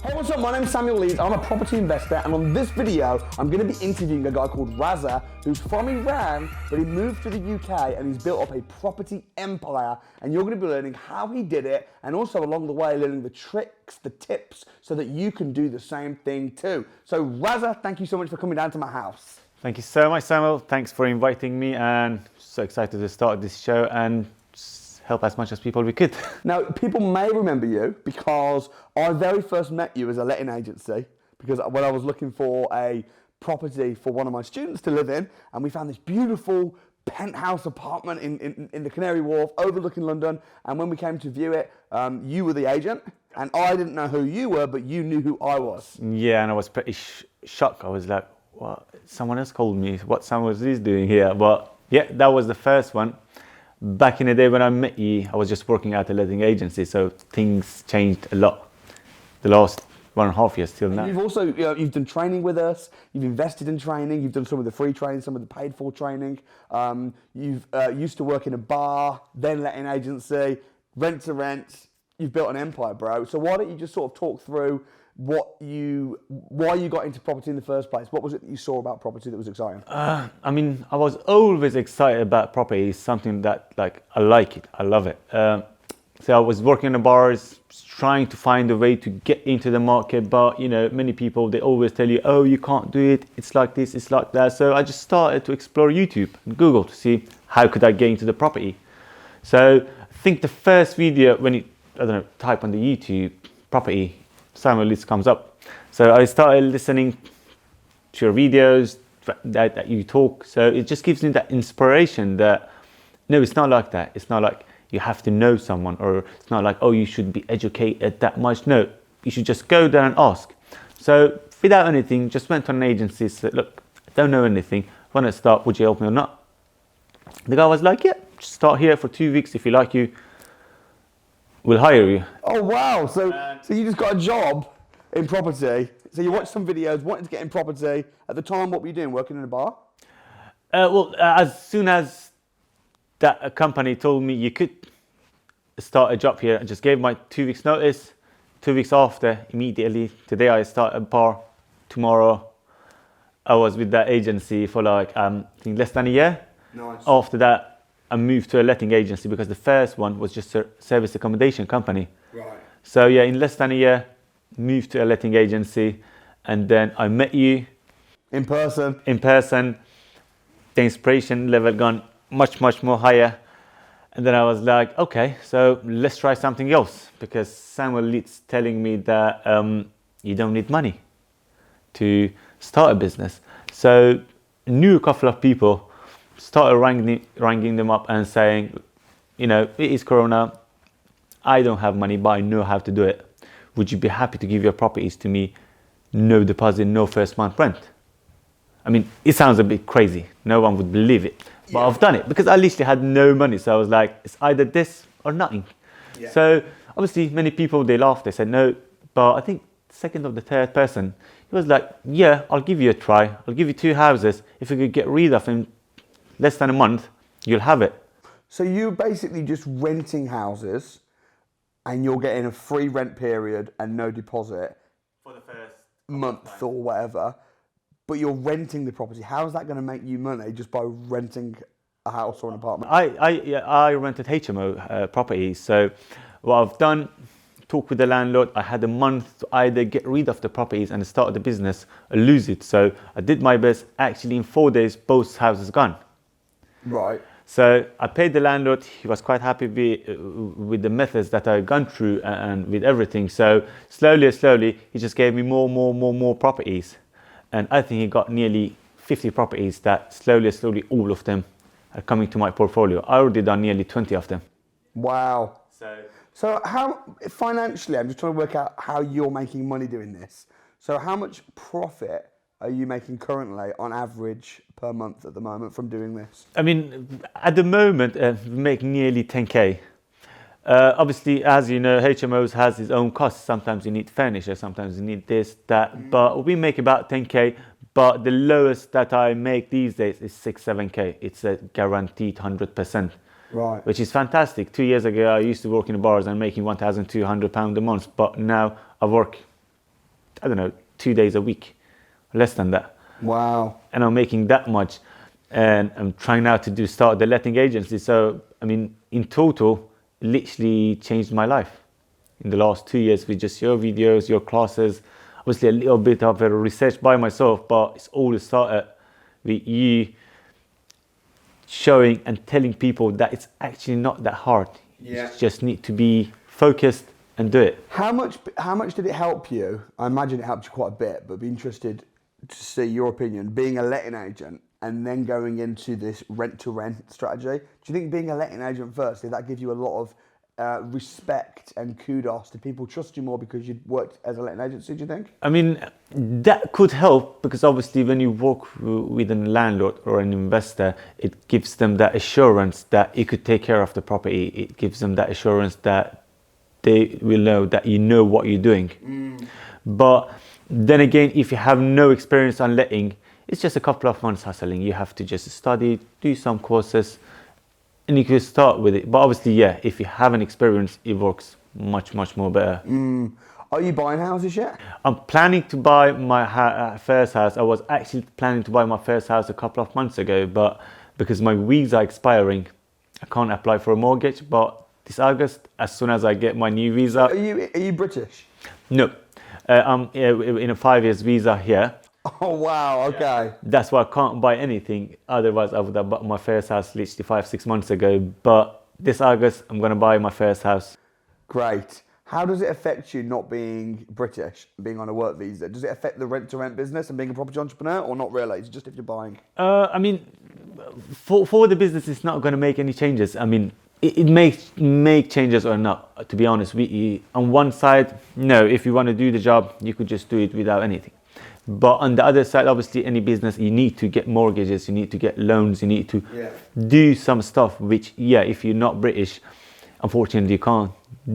Hey, what's up? My name's Samuel Leeds. I'm a property investor, and on this video, I'm going to be interviewing a guy called Razza, who's from Iran, but he moved to the UK and he's built up a property empire. And you're going to be learning how he did it, and also along the way, learning the tricks, the tips, so that you can do the same thing too. So, Razza, thank you so much for coming down to my house. Thank you so much, Samuel. Thanks for inviting me, and so excited to start this show and help as much as people we could. Now, people may remember you because I very first met you as a letting agency, because when I was looking for a property for one of my students to live in, and we found this beautiful penthouse apartment in the Canary Wharf overlooking London, and when we came to view it, you were the agent, and I didn't know who you were, but you knew who I was. Yeah, and I was pretty shocked. I was like, what? Someone else called me. What Samuel Leeds doing here? But yeah, that was the first one. Back in the day when I met you, I was just working at a letting agency, so things changed a lot the last 1.5 years till now. You've also, you've done training with us, you've invested in training, you've done some of the free training, some of the paid for training. You've used to work in a bar, then letting agency, rent to rent. You've built an empire, bro. So why don't you just sort of talk through why you got into property in the first place? What was it that you saw about property that was exciting? I mean, I was always excited about property. It's something that, like, I like it. I love it. So I was working in the bars, trying to find a way to get into the market. But, you know, many people, they always tell you, oh, you can't do it. It's like this, it's like that. So I just started to explore YouTube and Google to see how could I get into the property. So I think the first video, when you, I don't know, type on the YouTube property, Samuel Leeds comes up. So I started listening to your videos that you talk. So it just gives me that inspiration that, no, it's not like that. It's not like you have to know someone, or it's not like, oh, you should be educated that much. No, you should just go there and ask. So without anything, just went to an agency, said, look, I don't know anything. When I start, would you help me or not? The guy was like, yeah, just start here for 2 weeks. If you like you, we'll hire you. Oh, wow. So you just got a job in property. So you watched some videos, wanted to get in property. At the time, what were you doing? Working in a bar? As soon as that company told me you could start a job here, I just gave my 2 weeks notice. 2 weeks after, immediately, today I start a bar. Tomorrow, I was with that agency for like, I think less than a year. Nice. After that, I moved to a letting agency because the first one was just a service accommodation company. Right. So yeah, in less than a year, moved to a letting agency, and then I met you. In person. In person. The inspiration level gone much more higher. And then I was like, okay, so let's try something else, because Samuel Leeds telling me that you don't need money to start a business. So knew a couple of people, started ringing them up and saying, you know, it is Corona, I don't have money, but I know how to do it. Would you be happy to give your properties to me, no deposit, no first month rent? I mean, it sounds a bit crazy. No one would believe it, but yeah. I've done it because I literally had no money. So I was like, it's either this or nothing. Yeah. So obviously many people, they laughed, they said no, but I think second or the third person, he was like, yeah, I'll give you a try. I'll give you 2 houses. If you could get rid of them less than a month, you'll have it. So you're basically just renting houses and you're getting a free rent period and no deposit for the first month or whatever, but you're renting the property. How is that going to make you money just by renting a house or an apartment? I rented HMO properties. So what I've done, talk with the landlord. I had a month to either get rid of the properties and start the business or lose it. So I did my best. Actually, in 4 days, both houses gone. Right. So I paid the landlord. He was quite happy with the methods that I've gone through and with everything. So slowly, he just gave me more properties. And I think he got nearly 50 properties that slowly, all of them are coming to my portfolio. I already done nearly 20 of them. Wow. So how, financially, I'm just trying to work out how you're making money doing this. So how much profit are you making currently on average per month at the moment from doing this? I mean, at the moment, we make nearly 10K. Obviously, as you know, HMOs has its own costs. Sometimes you need furniture, sometimes you need this, that, but we make about 10K. But the lowest that I make these days is 6-7K. It's a guaranteed 100%. Right. Which is fantastic. 2 years ago, I used to work in bars and making £1,200 a month, but now I work I don't know, 2 days a week, less than that. Wow. And I'm making that much, and I'm trying now to start the letting agency. So, I mean, in total, it literally changed my life in the last 2 years with just your videos, your classes, obviously a little bit of a research by myself, but it's all started with you showing and telling people that it's actually not that hard. Yeah. You just need to be focused and do it. How much did it help you? I imagine it helped you quite a bit, but I'd be interested to see your opinion, being a letting agent and then going into this rent-to-rent strategy. Do you think being a letting agent first, did that give you a lot of respect and kudos? Did people trust you more because you'd worked as a letting agency, do you think? I mean, that could help, because obviously when you work with a landlord or an investor, it gives them that assurance that you could take care of the property. It gives them that assurance that they will know that you know what you're doing. But then again, if you have no experience on letting, it's just a couple of months hustling. You have to just study, do some courses, and you can start with it. But obviously, yeah, if you have an experience, it works much more better. Are you buying houses yet? I'm planning to buy my first house. I was actually planning to buy my first house a couple of months ago, but because my visa expiring, I can't apply for a mortgage. But this August, as soon as I get my new visa. Are you British? No, I'm in a 5 years visa here. Oh wow, okay. That's why I can't buy anything. Otherwise, I would have bought my first house literally 5-6 months ago. But this August, I'm going to buy my first house. Great. How does it affect you not being British, being on a work visa? Does it affect the rent-to-rent business and being a property entrepreneur, or not really? It's just if you're buying? I mean, for the business, it's not going to make any changes. I mean, it may make changes or not, to be honest. On one side, no, if you want to do the job, you could just do it without anything. But on the other side, obviously, any business, you need to get mortgages, you need to get loans, you need to do some stuff, which, yeah, if you're not British, unfortunately, you can't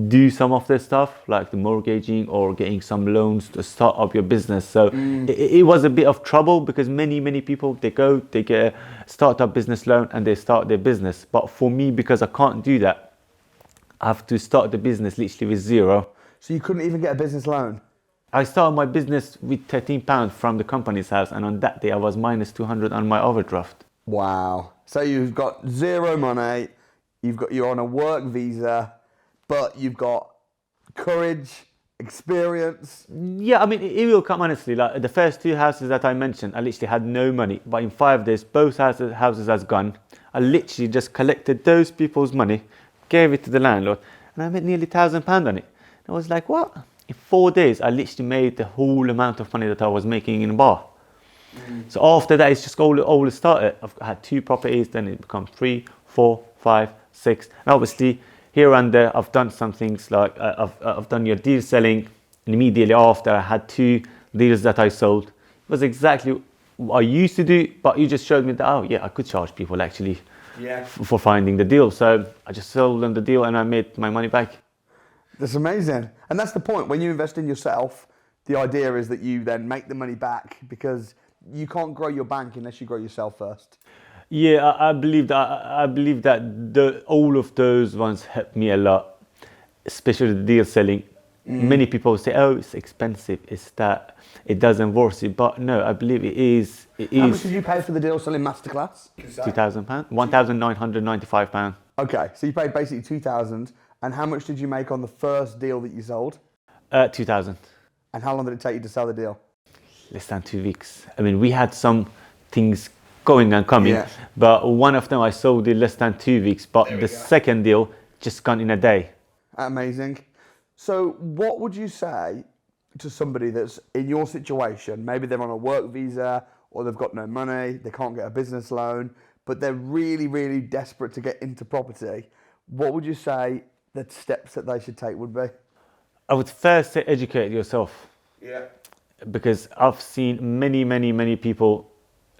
do some of this stuff, like the mortgaging or getting some loans to start up your business. So it was a bit of trouble, because many people, they get a startup business loan and they start their business. But for me, because I can't do that, I have to start the business literally with zero. So you couldn't even get a business loan? I started my business with £13 from the company's house, and on that day I was minus 200 on my overdraft. Wow. So you've got zero money, you're on a work visa, but you've got courage, experience. Yeah, I mean, it will come honestly. Like the first 2 houses that I mentioned, I literally had no money. But in 5 days, both houses has gone. I literally just collected those people's money, gave it to the landlord, and I made nearly £1,000 on it. And I was like, what? In 4 days, I literally made the whole amount of money that I was making in a bar. So after that, it's just all started. I've had 2 properties, then it become 3, 4, 5, 6. And obviously, here and there, I've done some things like I've done your deal selling. And immediately after, I had 2 deals that I sold. It was exactly what I used to do, but you just showed me that, oh yeah, I could charge people actually for finding the deal. So I just sold them the deal and I made my money back. That's amazing. And that's the point. When you invest in yourself, the idea is that you then make the money back, because you can't grow your bank unless you grow yourself first. Yeah, I believe that all of those ones helped me a lot, especially the deal selling. Many people say, oh, it's expensive, it's that, it doesn't worth it. But no, I believe it is. How much did you pay for the deal selling masterclass? £2,000, £1,995. Okay, so you paid basically 2,000. And how much did you make on the first deal that you sold? 2,000. And how long did it take you to sell the deal? Less than 2 weeks. I mean, we had some things going and coming, but one of them I sold in less than 2 weeks, but the second deal just gone in a day. Amazing. So what would you say to somebody that's in your situation? Maybe they're on a work visa, or they've got no money, they can't get a business loan, but they're really desperate to get into property. What would you say the steps that they should take would be? I would first say educate yourself. Yeah. Because I've seen many people,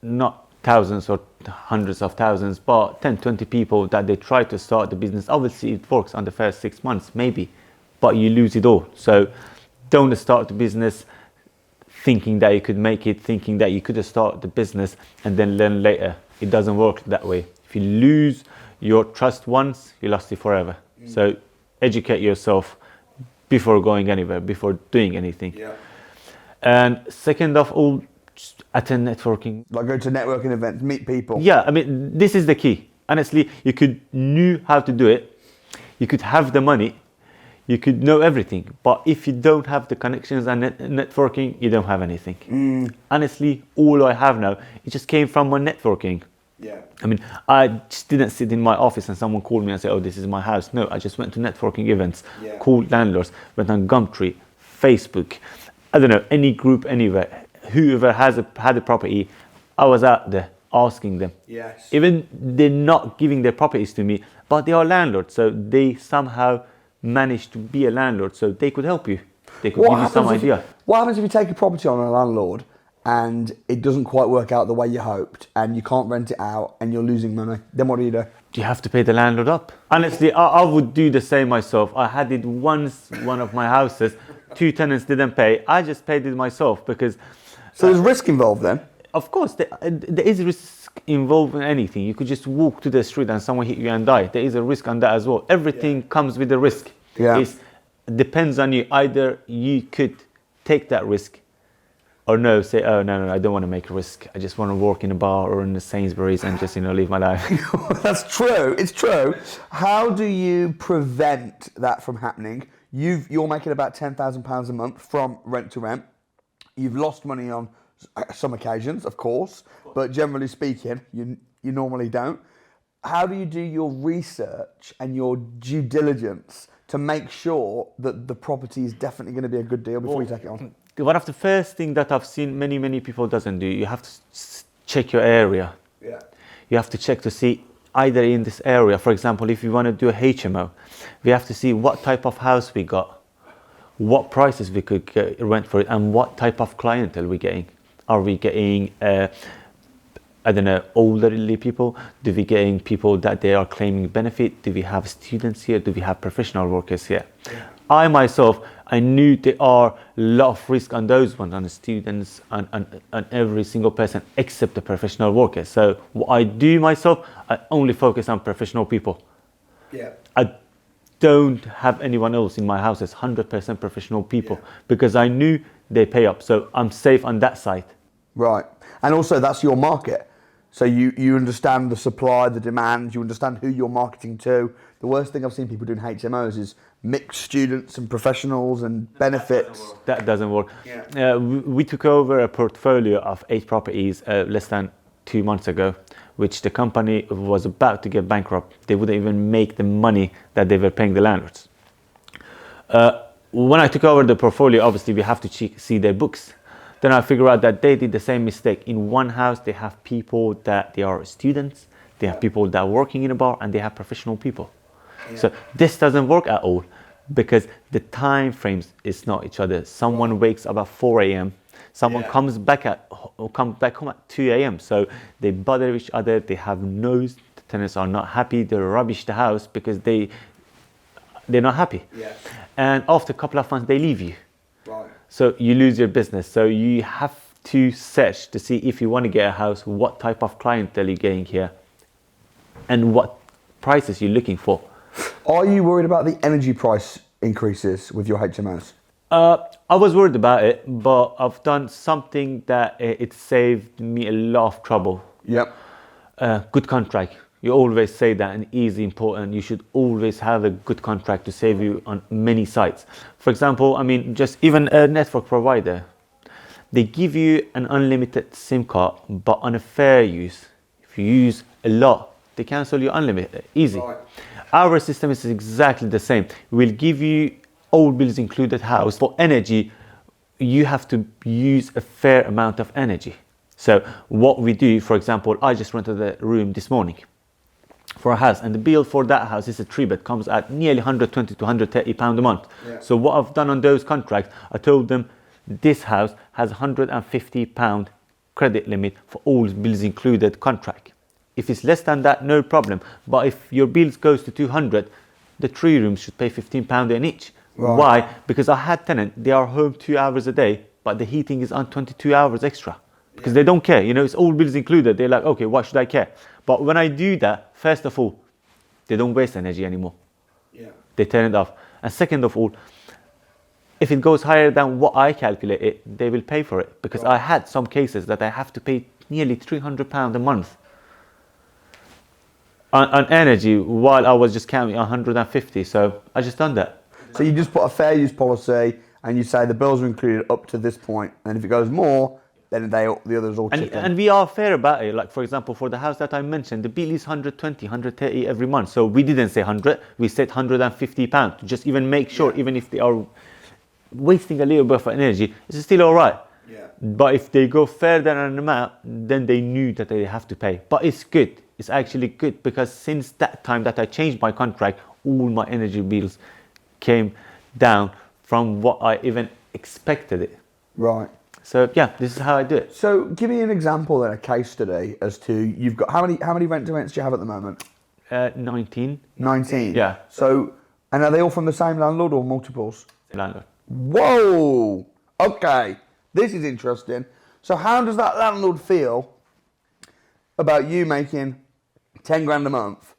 not thousands or hundreds of thousands, but 10, 20 people that they try to start the business. Obviously it works on the first 6 months, maybe, but you lose it all. So don't start the business thinking that you could make it, thinking that you could start the business and then learn later. It doesn't work that way. If you lose your trust once, you lost it forever. So educate yourself before going anywhere, before doing anything. And second of all, just attend networking. Like go to networking events, meet people. Yeah, I mean, this is the key. Honestly, you could knew how to do it. You could have the money. You could know everything. But if you don't have the connections and networking, you don't have anything. Honestly, all I have now, it just came from my networking. Yeah. I mean, I just didn't sit in my office and someone called me and said, oh, this is my house. No, I just went to networking events, called Landlords, went on Gumtree, Facebook, I don't know, any group, anywhere. Whoever had a property, I was out there asking them. Yes. Even they're not giving their properties to me, but they are landlords. So they somehow managed to be a landlord, so they could help you. They could give you some idea. What happens if you take a property on a landlord and it doesn't quite work out the way you hoped and you can't rent it out and you're losing money? Then what do? You have to pay the landlord up. Honestly, I would do the same myself. I had it once, one of my houses, 2 tenants didn't pay. I just paid it myself because... So there's risk involved then? Of course, there is risk involved in anything. You could just walk to the street and someone hit you and die. There is a risk on that as well. Everything comes with a risk. Yeah. It depends on you. Either you could take that risk or no, say, oh, no, I don't want to make a risk. I just want to work in a bar or in the Sainsbury's and just, live my life. That's true. It's true. How do you prevent that from happening? You're making about £10,000 a month from rent to rent. You've lost money on some occasions, of course, but generally speaking, you normally don't. How do you do your research and your due diligence to make sure that the property is definitely going to be a good deal before you take it on? One of the first things that I've seen many people doesn't do, you have to check your area. Yeah. You have to check to see either in this area, for example, if you want to do a HMO, we have to see what type of house we got, what prices we could rent for it, and what type of clientele we're getting. Are we getting, elderly people? Do we getting people that they are claiming benefit? Do we have students here? Do we have professional workers here? Yeah. I myself, I knew there are a lot of risk on those ones, on the students and every single person except the professional workers. So what I do myself, I only focus on professional people. Yeah. I don't have anyone else in my house as 100% professional people because I knew they pay up. So I'm safe on that side. Right. And also that's your market. So you understand the supply, the demand, you understand who you're marketing to. The worst thing I've seen people do in HMOs is mix students and professionals and benefits. That doesn't work. Yeah. We took over a portfolio of 8 properties less than 2 months ago, which the company was about to get bankrupt. They wouldn't even make the money that they were paying the landlords. When I took over the portfolio, obviously we have to see their books. Then I figured out that they did the same mistake. In one house, they have people that they are students, they have people that are working in a bar, and they have professional people. Yeah. So this doesn't work at all because the time frames is not each other. Someone wakes up at 4 a.m. Someone comes back home at 2 a.m. So they bother each other. They have noise. The tenants are not happy. They rubbish the house because they're not happy. Yeah. And after a couple of months, they leave you. Right. So you lose your business. So you have to search to see if you want to get a house, what type of clientele you're getting here, and what prices you're looking for. Are you worried about the energy price increases with your HMOs? I was worried about it, but I've done something that it saved me a lot of trouble. Yep. Good contract. You always say that, and is important. You should always have a good contract to save you on many sites. For example, I mean, just even a network provider, they give you an unlimited SIM card, but on a fair use. If you use a lot, they cancel you unlimited, easy. Right. Our system is exactly the same. We'll give you all bills included house. For energy, you have to use a fair amount of energy. So what we do, for example, I just rented a room this morning for a house, and the bill for that house is a 3-bed, comes at nearly 120 to 130 pound a month. Yeah. So what I've done on those contracts, I told them this house has 150 pound credit limit for all bills included contract. If it's less than that, no problem. But if your bills goes to 200, the 3 rooms should pay 15 pound in each. Right. Why? Because I had tenants, they are home 2 hours a day, but the heating is on 22 hours extra. Because they don't care, it's all bills included. They're like, okay, why should I care? But when I do that, first of all, they don't waste energy anymore. Yeah. They turn it off. And second of all, if it goes higher than what I calculate it, they will pay for it. Because I had some cases that I have to pay nearly £300 a month on energy while I was just counting 150. So I just done that. So you just put a fair use policy and you say the bills are included up to this point, and if it goes more, then the others all chip in. And we are fair about it. Like, for example, for the house that I mentioned, the bill is 120, 130 every month. So we didn't say 100, we said £150 to just even make sure, even if they are wasting a little bit of energy, it's still all right. Yeah. But if they go further than an amount, then they knew that they have to pay. But it's good. It's actually good, because since that time that I changed my contract, all my energy bills came down from what I even expected it. Right. So yeah, this is how I do it. So give me an example and a case study as to, you've got, how many rent-to-rents do you have at the moment? 19. 19? Yeah. So, and are they all from the same landlord or multiples? Landlord. Whoa! Okay, this is interesting. So how does that landlord feel about you making 10 grand a month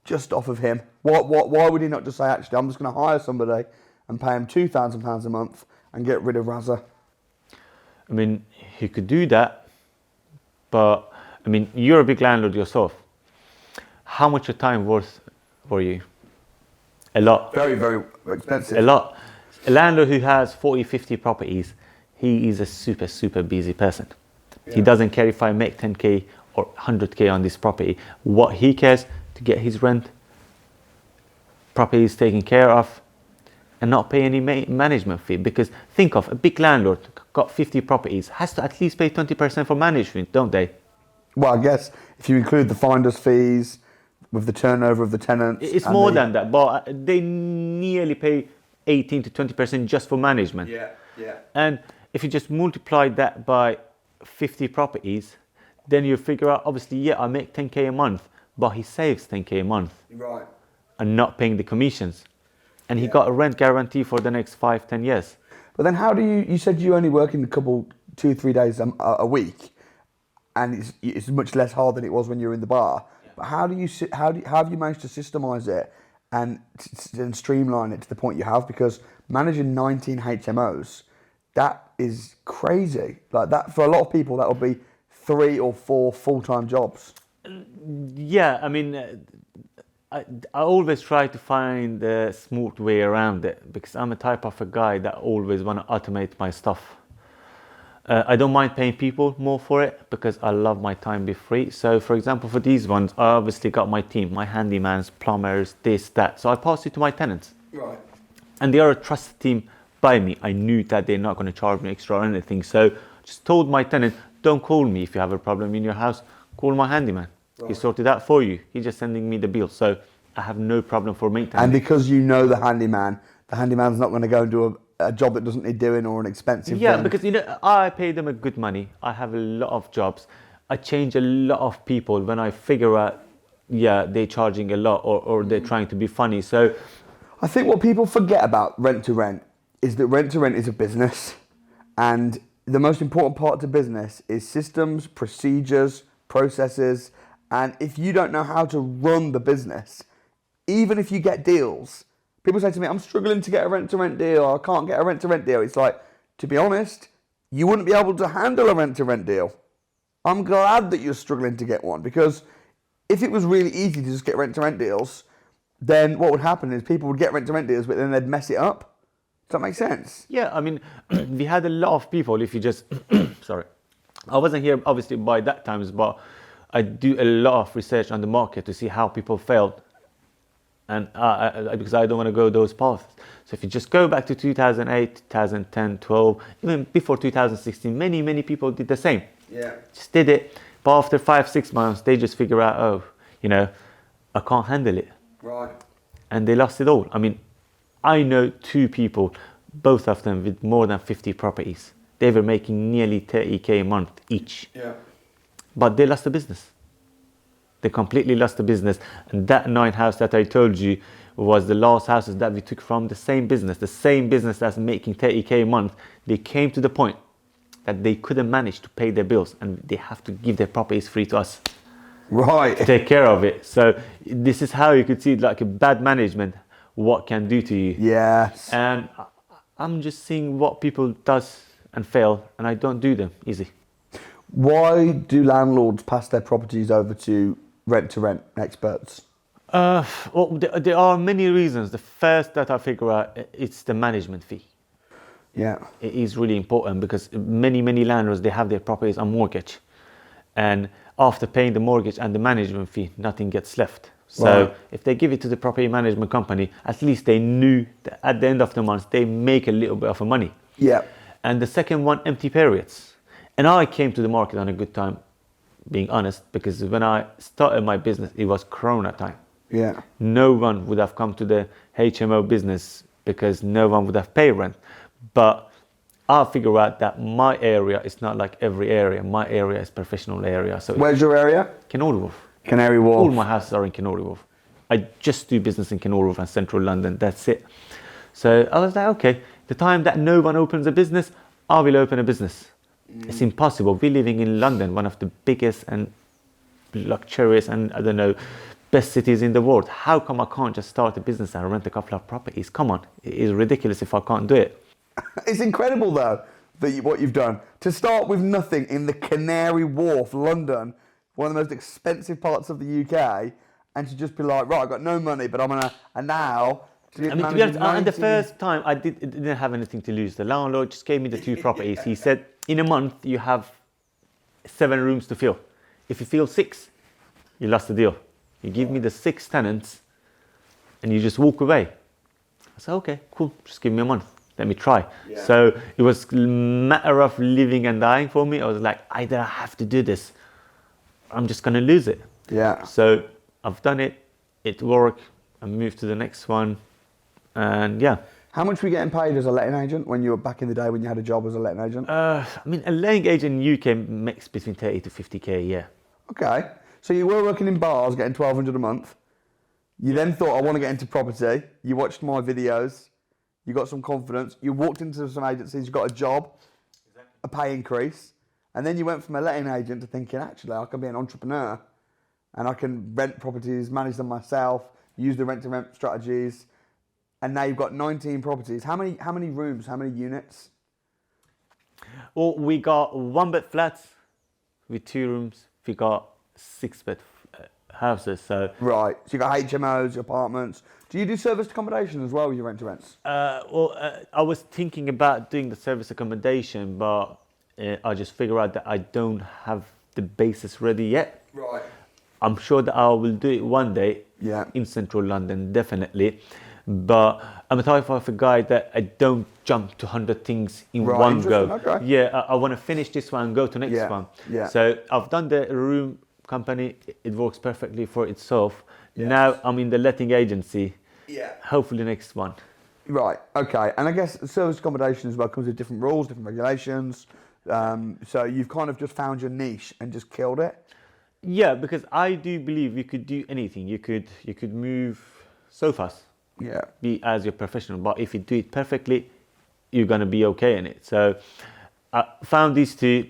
just off of him? Why would he not just say, actually, I'm just going to hire somebody and pay him £2,000 a month and get rid of Razza? I mean, he could do that, but I mean, you're a big landlord yourself. How much your time worth for you? A lot. Very, very expensive. A lot. A landlord who has 40, 50 properties, he is a super, super busy person. Yeah. He doesn't care if I make 10K or 100K on this property. What he cares to get his rent, property is taken care of, and not pay any management fee. Because think of a big landlord, got 50 properties, has to at least pay 20% for management, don't they? Well, I guess if you include the finder's fees with the turnover of the tenants. It's more than that, but they nearly pay 18 to 20% just for management. Yeah, yeah. And if you just multiply that by 50 properties, then you figure out, obviously, yeah, I make 10K a month, but he saves 10K a month. Right. And not paying the commissions. And he got a rent guarantee for the next 5-10 years. But then how do you said you only work in a couple, 2-3 days a week, and it's much less hard than it was when you were in the bar. Yeah. But how have you managed to systemize it and streamline it to the point you have? Because managing 19 HMOs, that is crazy. Like that, for a lot of people, that would be 3 or 4 full-time jobs. Yeah, I mean, I always try to find a smooth way around it, because I'm a type of a guy that always want to automate my stuff. I don't mind paying people more for it, because I love my time be free. So for example, for these ones, I obviously got my team, my handymans, plumbers, this, that. So I pass it to my tenants. Right. And they are a trusted team by me. I knew that they're not going to charge me extra or anything. So just told my tenant, don't call me if you have a problem in your house, call my handyman. Right. He sorted that for you. He's just sending me the bill. So I have no problem for maintenance. And because you know the handyman's not going to go and do a job that doesn't need doing or an expensive Yeah, thing. because, you know, I pay them a good money. I have a lot of jobs. I change a lot of people when I figure out, yeah, they're charging a lot or they're trying to be funny. So I think what people forget about rent to rent is that rent to rent is a business. And the most important part to business is systems, procedures, processes. And if you don't know how to run the business, even if you get deals, people say to me, I'm struggling to get a rent-to-rent deal, I can't get a rent-to-rent deal. It's like, to be honest, you wouldn't be able to handle a rent-to-rent deal. I'm glad that you're struggling to get one, because if it was really easy to just get rent-to-rent deals, then what would happen is people would get rent-to-rent deals, but then they'd mess it up. Does that make sense? yeah, I mean, we had a lot of people, if you just, sorry, I wasn't here obviously by that times, but I do a lot of research on the market to see how people failed. And because I don't want to go those paths. So if you just go back to 2008, 2010, 12, even before 2016, many people did the same. Yeah. Just did it. But after 5-6 months, they just figure out, oh, you know, I can't handle it. Right. And they lost it all. I mean, I know 2 people, both of them with more than 50 properties. They were making nearly 30K a month each. Yeah. But they lost the business. They completely lost the business. And that 9 house that I told you was the last houses that we took from the same business that's making 30K a month. They came to the point that they couldn't manage to pay their bills and they have to give their properties free to us. Right. To take care of it. So this is how you could see like a bad management, what can do to you. Yes. And I'm just seeing what people does and fail, and I don't do them. Easy. Why do landlords pass their properties over to rent experts? Well, there are many reasons. The first that I figure out, it's the management fee. Yeah. It is really important because many landlords, they have their properties on mortgage, and after paying the mortgage and the management fee, nothing gets left. So Right. if they give it to the property management company, at least they knew that at the end of the month they make a little bit of money. Yeah. And the second one, empty periods. And I came to the market on a good time, being honest, because when I started my business, it was Corona time. Yeah. No one would have come to the HMO business because no one would have paid rent. But I figure out that my area is not like every area. My area is professional area. So Where's your area? Canary Wharf. Canary All Wharf. my houses are in Canary Wharf. I just do business in Canary Wharf and central London. That's it. So I was like, okay, the time that no one opens a business, I will open a business. It's impossible. We're living in London, one of the biggest and luxurious and, I don't know, best cities in the world. How come I can't just start a business and rent a couple of properties? Come on. It is ridiculous if I can't do it. It's incredible though what you've done to start with nothing in the Canary Wharf, London, one of the most expensive parts of the UK, and to just be like, right, I've got no money, but I'm gonna and now. I mean, to be honest, and the first time I didn't have anything to lose. The landlord just gave me the 2 properties. He said, in a month you have 7 rooms to fill. If you fill 6, you lost the deal. You give me the 6 tenants, and you just walk away. I said, okay, cool. Just give me a month. Let me try. Yeah. So it was a matter of living and dying for me. I was like, either I have to do this, I'm just gonna lose it. Yeah. So I've done it. It worked. I moved to the next one. And yeah. How much were you getting paid as a letting agent when you were back in the day when you had a job as a letting agent? I mean, a letting agent in UK makes between 30 to 50k a year. Okay. So you were working in bars, getting 1,200 a month. You then thought, I want to get into property. You watched my videos. You got some confidence. You walked into some agencies. You got a job, a pay increase, and then you went from a letting agent to thinking, actually, I can be an entrepreneur, and I can rent properties, manage them myself, use the rent-to-rent strategies. And now you've got 19 properties. How many rooms? How many units? Well, we got 1-bed flats with 2 rooms. We got 6-bed houses. So Right. So you got HMOs, apartments. Do you do serviced accommodation as well with your rent-to-rents? I was thinking about doing the service accommodation, but I just figured out that I don't have the basis ready yet. Right. I'm sure that I will do it one day. Yeah. In central London, definitely. But I'm a type of a guy that I don't jump to 100 things in Right, one go. okay. Yeah, I want to finish this one and go to next Yeah, one. yeah. So I've done the room company. It works perfectly for itself. Yes. Now I'm in the letting agency. Yeah. Hopefully next one. Right. Okay. And I guess service accommodation as well comes with different rules, different regulations. So you've kind of just found your niche and just killed it. Yeah, because I do believe you could do anything. You could move sofas. Yeah. Be as your professional, but if you do it perfectly, you're gonna be okay in it. So I found these 2.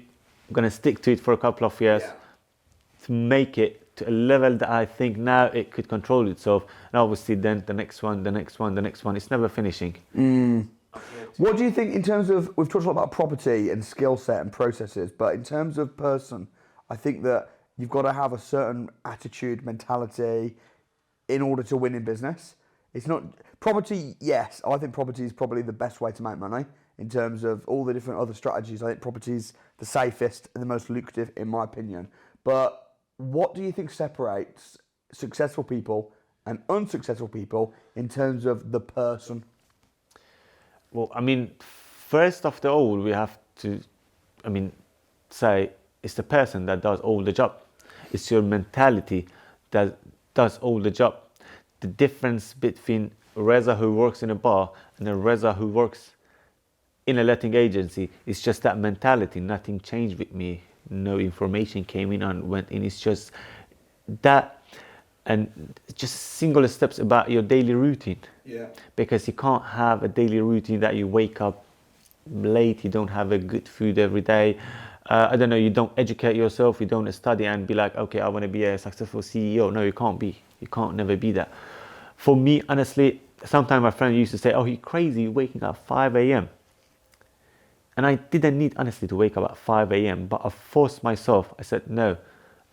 I'm gonna stick to it for a couple of years to make it to a level that I think now it could control itself. And obviously then the next one, the next one, the next one. It's never finishing. What do you think in terms of, we've talked a lot about property and skill set and processes, but in terms of person, I think that you've got to have a certain attitude, mentality in order to win in business. It's not property. Yes, I think property is probably the best way to make money in terms of all the different other strategies. I think property is the safest and the most lucrative, in my opinion. But what do you think separates successful people and unsuccessful people in terms of the person? Well, I mean, first of all, we have to, say it's the person that does all the job. It's your mentality that does all the job. The difference between Reza who works in a bar and a Reza who works in a letting agency is just that mentality. Nothing changed with me. No information came in and went in. It's just that, and just single steps about your daily routine. Yeah. Because you can't have a daily routine that you wake up late, you don't have a good food every day. I don't know, you don't educate yourself, you don't study and be like, okay, I want to be a successful CEO. No, you can't be. You can't never be that. For me, honestly, sometimes my friend used to say, "Oh, you're crazy, waking up at 5 a.m." And I didn't need, honestly, to wake up at 5 a.m. But I forced myself. I said, no,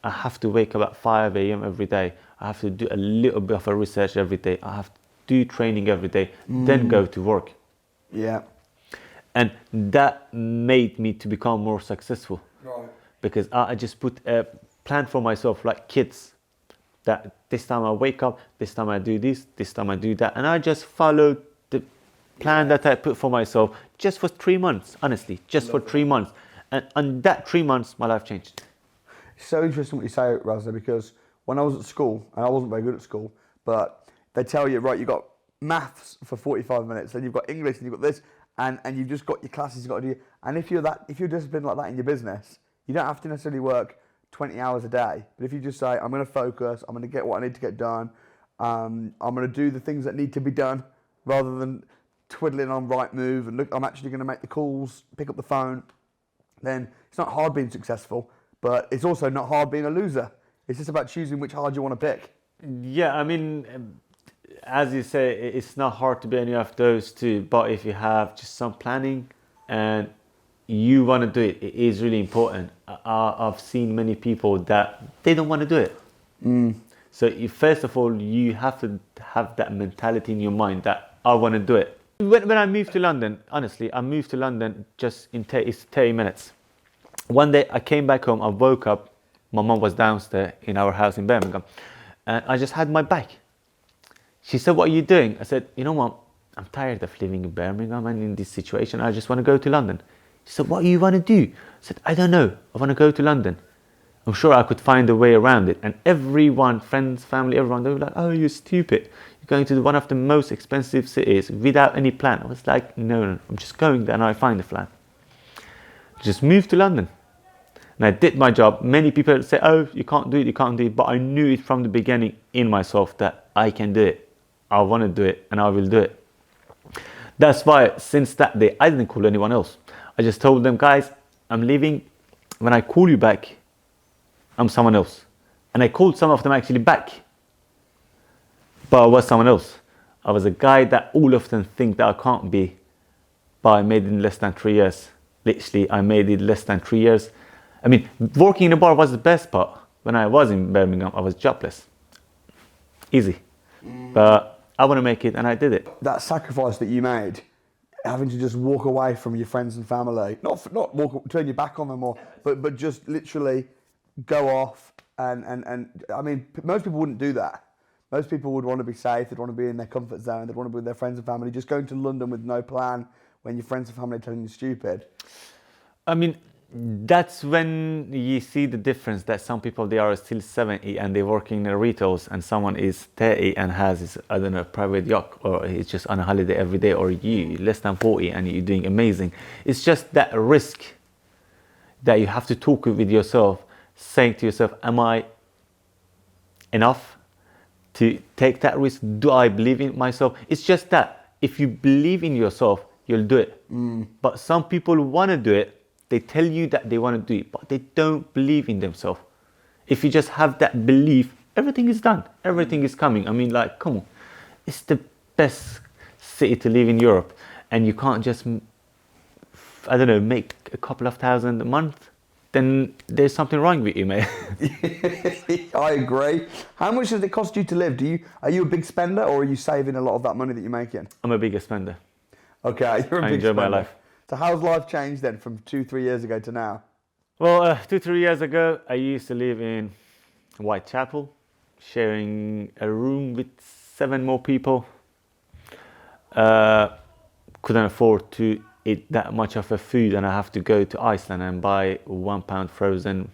I have to wake up at 5 a.m. every day. I have to do a little bit of a research every day. I have to do training every day, then go to work. Yeah. And that made me to become more successful. Right. Because I just put a plan for myself, like kids. That this time I wake up, this time I do this time I do that. And I just followed the plan that I put for myself just for 3 months, honestly, just for 3 months. And on that 3 months, my life changed. It's so interesting what you say, Razza, because when I was at school, and I wasn't very good at school, but they tell you, right, you've got maths for 45 minutes, then you've got English, and you've got this, and you've just got your classes you've got to do. And if you're disciplined like that in your business, you don't have to necessarily work 20 hours a day. But if you just say, I'm going to focus, I'm going to get what I need to get done, I'm going to do the things that need to be done, rather than twiddling on right move and look, I'm actually going to make the calls, pick up the phone, then it's not hard being successful, but it's also not hard being a loser. It's just about choosing which hard you want to pick. Yeah, I mean, as you say, it's not hard to be any of those two, but if you have just some planning and you want to do it, it is really important. I've seen many people that they don't want to do it. So first of all, you have to have that mentality in your mind that I want to do it. When I moved to London, honestly, I moved to London just in 30 minutes. One day I came back home, I woke up, my mom was downstairs in our house in Birmingham, and I just had my bag. She said, "What are you doing?" I said, "You know what, I'm tired of living in Birmingham and in this situation, I just want to go to London." She said, "What do you want to do?" I said, "I don't know, I want to go to London. I'm sure I could find a way around it." And everyone, friends, family, everyone, they were like, "Oh, you're stupid. You're going to one of the most expensive cities without any plan." I was like, no, I'm just going there and I find a plan. Just moved to London. And I did my job. Many people say, "Oh, you can't do it, you can't do it." But I knew it from the beginning in myself that I can do it. I want to do it and I will do it. That's why since that day, I didn't call anyone else. I just told them, "Guys, I'm leaving. When I call you back, I'm someone else." And I called some of them actually back. But I was someone else. I was a guy that all of them think that I can't be. But I made it in less than 3 years. Literally, I made it less than 3 years. I mean, working in a bar was the best part. When I was in Birmingham, I was jobless. Easy. But I want to make it and I did it. That sacrifice that you made, having to just walk away from your friends and family, not turn your back on them, but just literally go off and I mean, most people wouldn't do that. Most people would want to be safe, they'd want to be in their comfort zone, they'd want to be with their friends and family. Just going to London with no plan when your friends and family are telling you stupid. I mean, that's when you see the difference that some people, they are still 70 and they work in retails, and someone is 30 and has his, I don't know, private yacht, or he's just on a holiday every day, or you less than 40 and you're doing amazing. It's just that risk that you have to talk with yourself, saying to yourself, am I enough to take that risk? Do I believe in myself? It's just that if you believe in yourself, you'll do it. But some people want to do it. They tell you that they want to do it, but they don't believe in themselves. If you just have that belief, everything is done. Everything is coming. I mean, like, come on. It's the best city to live in Europe. And you can't just, I don't know, make a couple of thousand a month. Then there's something wrong with you, mate. I agree. How much does it cost you to live? Are you a big spender, or are you saving a lot of that money that you're making? I'm a bigger spender. Okay, you're a I big enjoy spender. my life. So how's life changed then from 2-3 years ago to now? Well, 2-3 years ago, I used to live in Whitechapel, sharing a room with 7 more people. Couldn't afford to eat that much of a food, and I have to go to Iceland and buy £1 frozen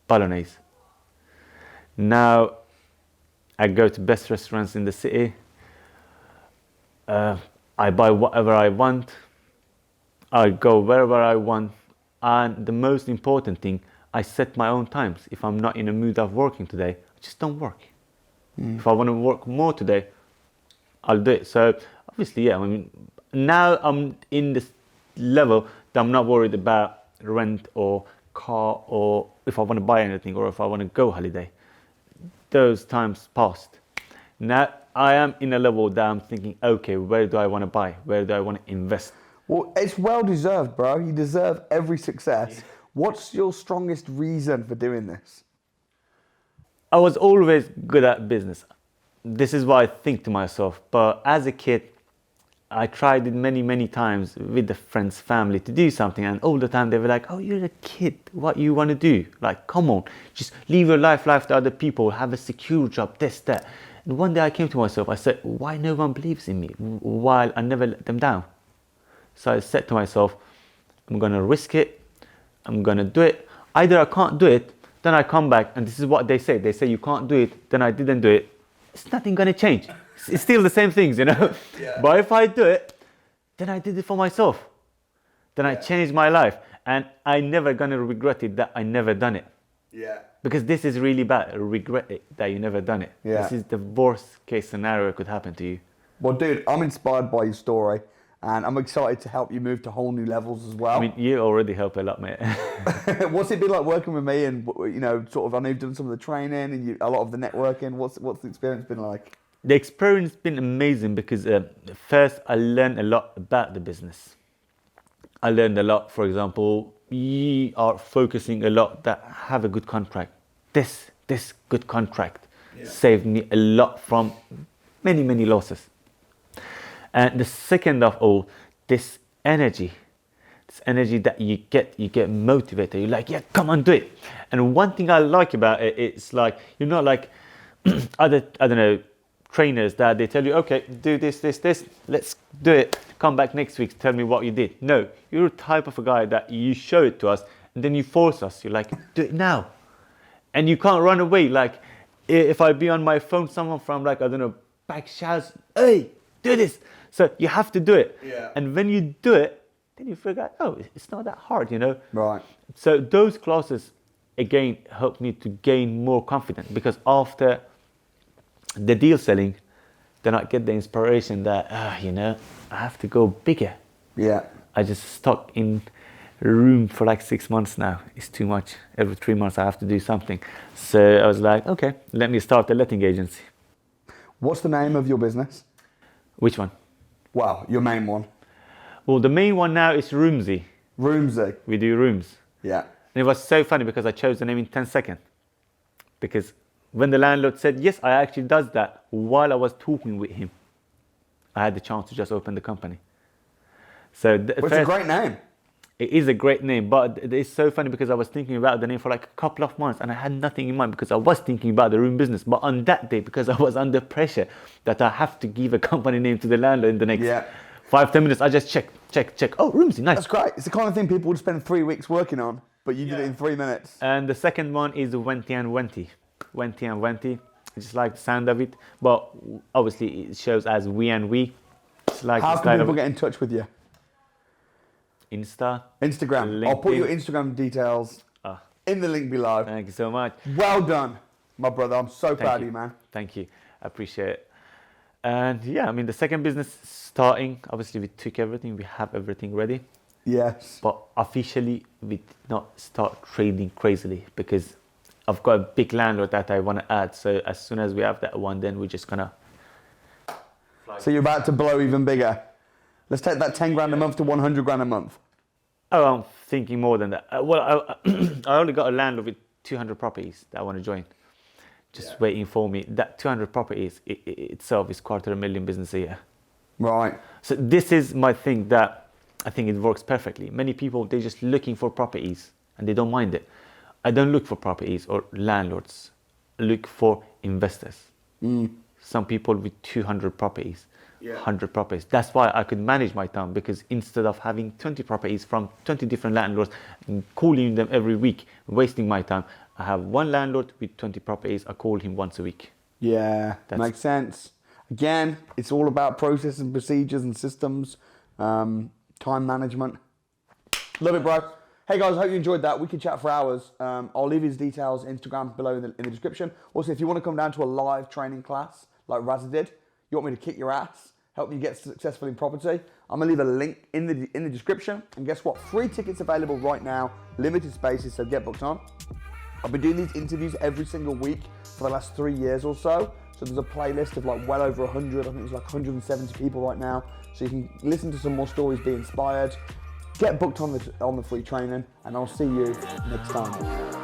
bolognese. Now I go to best restaurants in the city. I buy whatever I want. I go wherever I want. And the most important thing, I set my own times. If I'm not in a mood of working today, I just don't work. If I want to work more today, I'll do it. So obviously, yeah, I mean, now I'm in this level that I'm not worried about rent or car, or if I want to buy anything, or if I want to go holiday. Those times passed. Now I am in a level that I'm thinking, okay, where do I want to buy? Where do I want to invest? Well, it's well deserved, bro. You deserve every success. What's your strongest reason for doing this? I was always good at business. This is what I think to myself. But as a kid, I tried it many, many times with the friends, family to do something. And all the time they were like, oh, you're a kid. What you want to do? Like, come on, just live your life to other people. Have a secure job, this, that. And one day I came to myself. I said, why no one believes in me while I never let them down? So I said to myself, I'm going to risk it. I'm going to do it. Either I can't do it, then I come back. And this is what they say. They say you can't do it. Then I didn't do it. It's nothing going to change. It's still the same things, you know. Yeah. But if I do it, then I did it for myself. Then I changed my life. And I never going to regret it that I never done it. Yeah. Because this is really bad. Regret it that you never done it. Yeah. This is the worst case scenario that could happen to you. Well, dude, I'm inspired by your story. And I'm excited to help you move to whole new levels as well. I mean, you already help a lot, mate. What's it been like working with me and, you know, sort of, I know you've done some of the training and a lot of the networking. What's the experience been like? The experience has been amazing because first I learned a lot about the business. I learned a lot, for example, you are focusing a lot that have a good contract. This good contract saved me a lot from many, many losses. And the second of all, this energy that you get motivated. You're like, yeah, come on, do it. And one thing I like about it, it's like, you're not like other, I don't know, trainers that they tell you, okay, do this, let's do it. Come back next week, tell me what you did. No, you're the type of a guy that you show it to us and then you force us. You're like, do it now. And you can't run away. Like if I be on my phone, someone from like, I don't know, back shouts, hey, do this. So you have to do it. Yeah. And when you do it, then you figure out, oh, it's not that hard, you know? Right. So those classes, again, helped me to gain more confidence because after the deal selling, then I get the inspiration that, you know, I have to go bigger. Yeah. I just stuck in a room for like 6 months now. It's too much. Every 3 months I have to do something. So I was like, okay, let me start a letting agency. What's the name of your business? Which one? Well, your main one. Well, the main one now is Roomsy. Roomsy. We do rooms. Yeah. And it was so funny because I chose the name in 10 seconds. Because when the landlord said, yes, I actually does that, while I was talking with him, I had the chance to just open the company. So it's a great name. It is a great name, but it's so funny because I was thinking about the name for like a couple of months and I had nothing in mind because I was thinking about the room business. But on that day, because I was under pressure that I have to give a company name to the landlord in the next 5-10 minutes, I just check. Oh, Roomsy, nice. That's great. It's the kind of thing people would spend 3 weeks working on, but you did it in 3 minutes. And the second one is Wenty and Wenty. Wenty and Wenty. I just like the sound of it, but obviously it shows as we and we. It's like how can people get in touch with you? Instagram. LinkedIn. I'll put your Instagram details in the link below. Thank you so much. Well done, my brother. I'm so proud of you, man. Thank you. I appreciate it. And yeah, I mean, the second business starting, obviously we took everything. We have everything ready. Yes. But officially, we did not start trading crazily because I've got a big landlord that I want to add. So as soon as we have that one, then we're just going to fly. So you're about to blow even bigger. Let's take that 10 grand a month to 100 grand a month. Oh, I'm thinking more than that. Well, I only got a landlord with 200 properties that I want to join. Just waiting for me. That 200 properties itself is $250,000 business a year. Right. So this is my thing that I think it works perfectly. Many people, they're just looking for properties and they don't mind it. I don't look for properties or landlords. I look for investors. Some people with 200 properties. 100 properties. That's why I could manage my time because instead of having 20 properties from 20 different landlords and calling them every week, wasting my time, I have one landlord with 20 properties. I call him once a week. Yeah, makes sense. Again, it's all about process and procedures and systems, time management. Love it, bro. Hey guys, I hope you enjoyed that. We could chat for hours. I'll leave his details, Instagram below in the description. Also, if you want to come down to a live training class like Razza did, you want me to kick your ass, help you get successful in property, I'm gonna leave a link in the description. And guess what? Free tickets available right now, limited spaces, so get booked on. I've been doing these interviews every single week for the last 3 years or so. So there's a playlist of like well over 100, I think there's like 170 people right now. So you can listen to some more stories, be inspired, get booked on the free training, and I'll see you next time.